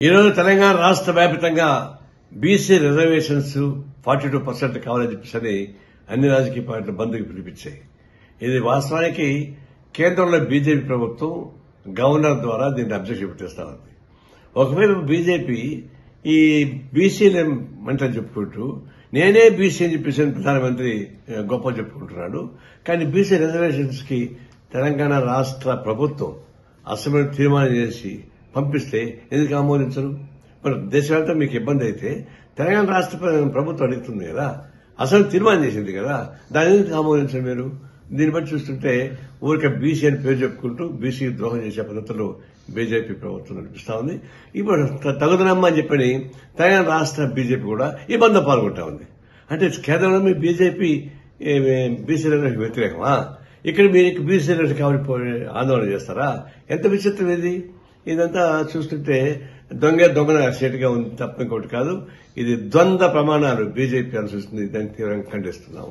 ఈరోజు తెలంగాణ రాష్ట్ర వ్యాప్తంగా బీసీ రిజర్వేషన్స్ 42% కావాలని చెప్పేసి అన్ని రాజకీయ పార్టీలు బంద్కు పిలిపించాయి. ఇది వాస్తవానికి కేంద్రంలో బీజేపీ ప్రభుత్వం గవర్నర్ ద్వారా దీన్ని అబ్జెక్షన్ పెట్టేస్తా ఉంది. ఒకవైపు బీజేపీ ఈ బీసీల మంత్రి చెప్పుకుంటూ నేనే బీసీ అని చెప్పేసి ప్రధానమంత్రి గొప్ప చెప్పుకుంటున్నాడు. కానీ బీసీ రిజర్వేషన్స్ కి తెలంగాణ రాష్ట్ర ప్రభుత్వం అసెంబ్లీ తీర్మానం చేసి పంపిస్తే ఎందుకు ఆమోదించరు? మరి దేశవ్యాప్తంగా మీకు ఇబ్బంది అయితే తెలంగాణ రాష్ట్ర ప్రభుత్వం అడుగుతుంది కదా, అసలు తీర్మానం చేసింది కదా, దాని ఎందుకు ఆమోదించరు మీరు? దీన్ని బట్టి చూస్తుంటే ఊరికే బీసీ అని పేరు చెప్పుకుంటూ బీసీ ద్రోహం చేసే పద్ధతులు బీజేపీ ప్రభుత్వం నడిపిస్తా ఉంది. ఇప్పుడు తగుదనమ్మా అని చెప్పని తెలంగాణ రాష్ట్ర బీజేపీ కూడా ఈ బంధం పాల్గొంటా ఉంది. అంటే కేంద్రంలో మీ బీజేపీ బీసీలకు వ్యతిరేకమా? ఇక్కడ మీరు బీసీలకు కాబట్టి ఆందోళన చేస్తారా? ఎంత విచిత్రం ఇది! ఇదంతా చూస్తుంటే దొంగన సేటుగా ఉంది తప్ప ఇంకోటి కాదు. ఇది ద్వంద్వ ప్రమాణాలు బీజేపీ అనుసరిస్తుంది. దాన్ని తీవ్రంగా ఖండిస్తున్నాం.